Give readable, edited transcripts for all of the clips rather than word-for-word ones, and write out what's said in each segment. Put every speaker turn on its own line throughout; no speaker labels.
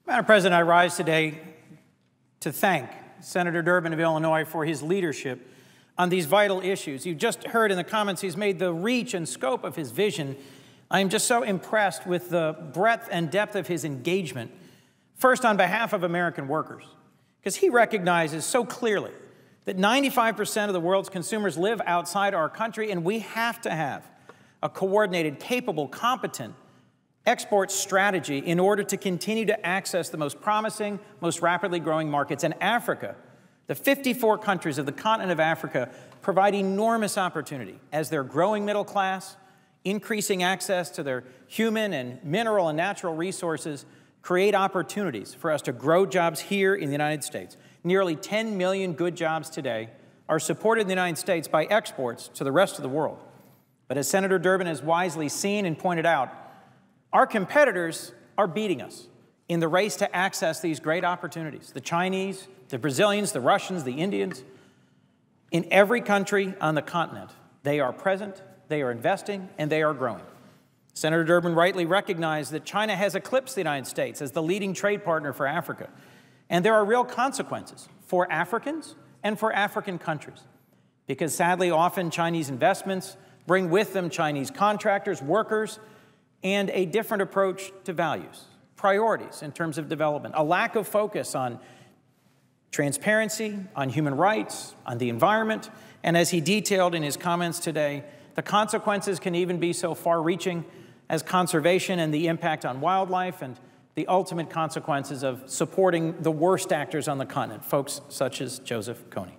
Madam President, I rise today to thank Senator Durbin of Illinois for his leadership on these vital issues. You just heard in the comments he's made the reach and scope of his vision. I am just so impressed with the breadth and depth of his engagement, first on behalf of American workers, because he recognizes so clearly that 95% of the world's consumers live outside our country, and we have to have a coordinated, capable, competent export strategy in order to continue to access the most promising, most rapidly growing markets. And Africa, the 54 countries of the continent of Africa, provide enormous opportunity as their growing middle class, increasing access to their human and mineral and natural resources, create opportunities for us to grow jobs here in the United States. Nearly 10 million good jobs today are supported in the United States by exports to the rest of the world. But as Senator Durbin has wisely seen and pointed out, our competitors are beating us in the race to access these great opportunities. The Chinese, the Brazilians, the Russians, the Indians. In every country on the continent, they are present, they are investing, and they are growing. Senator Durbin rightly recognized that China has eclipsed the United States as the leading trade partner for Africa. And there are real consequences for Africans and for African countries, because sadly, often Chinese investments bring with them Chinese contractors, workers, and a different approach to values, priorities in terms of development, a lack of focus on transparency, on human rights, on the environment, and as he detailed in his comments today, the consequences can even be so far-reaching as conservation and the impact on wildlife and the ultimate consequences of supporting the worst actors on the continent, folks such as Joseph Kony.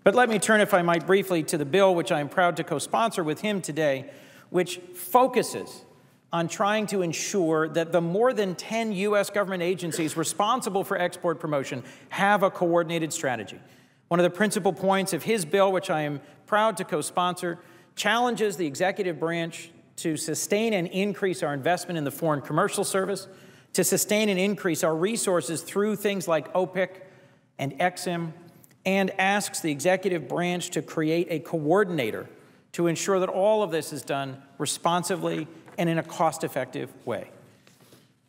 But let me turn, if I might, briefly to the bill which I am proud to co-sponsor with him today, which focuses on trying to ensure that the more than 10 U.S. government agencies responsible for export promotion have a coordinated strategy. One of the principal points of his bill, which I am proud to co-sponsor, challenges the executive branch to sustain and increase our investment in the Foreign Commercial Service, to sustain and increase our resources through things like OPIC and EXIM, and asks the executive branch to create a coordinator to ensure that all of this is done responsively and in a cost-effective way.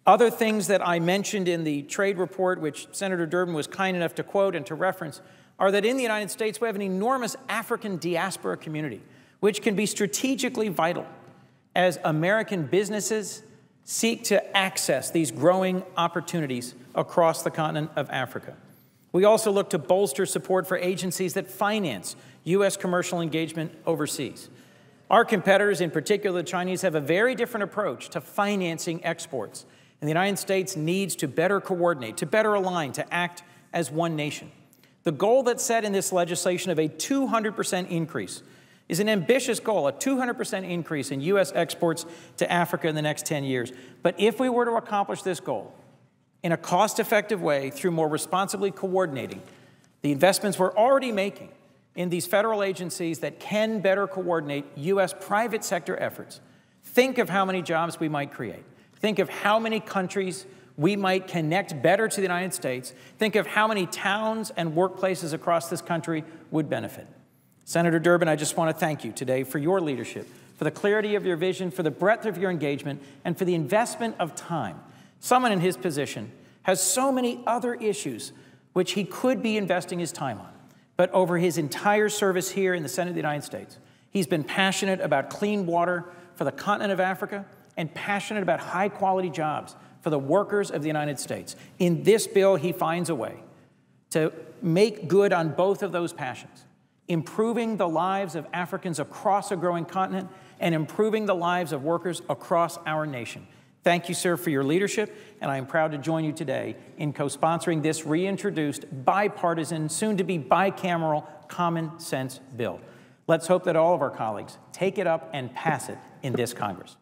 Other things that I mentioned in the trade report, which Senator Durbin was kind enough to quote and to reference, are that in the United States we have an enormous African diaspora community, which can be strategically vital as American businesses seek to access these growing opportunities across the continent of Africa. We also look to bolster support for agencies that finance U.S. commercial engagement overseas. Our competitors, in particular the Chinese, have a very different approach to financing exports. And the United States needs to better coordinate, to better align, to act as one nation. The goal that's set in this legislation of a 200% increase is an ambitious goal, a 200% increase in U.S. exports to Africa in the next 10 years. But if we were to accomplish this goal in a cost-effective way through more responsibly coordinating the investments we're already making in these federal agencies that can better coordinate U.S. private sector efforts, think of how many jobs we might create. Think of how many countries we might connect better to the United States. Think of how many towns and workplaces across this country would benefit. Senator Durbin, I just want to thank you today for your leadership, for the clarity of your vision, for the breadth of your engagement, and for the investment of time. Someone in his position has so many other issues which he could be investing his time on. But over his entire service here in the Senate of the United States, he's been passionate about clean water for the continent of Africa and passionate about high-quality jobs for the workers of the United States. In this bill, he finds a way to make good on both of those passions, improving the lives of Africans across a growing continent and improving the lives of workers across our nation. Thank you, sir, for your leadership, and I am proud to join you today in co-sponsoring this reintroduced, bipartisan, soon-to-be bicameral, common-sense bill. Let's hope that all of our colleagues take it up and pass it in this Congress.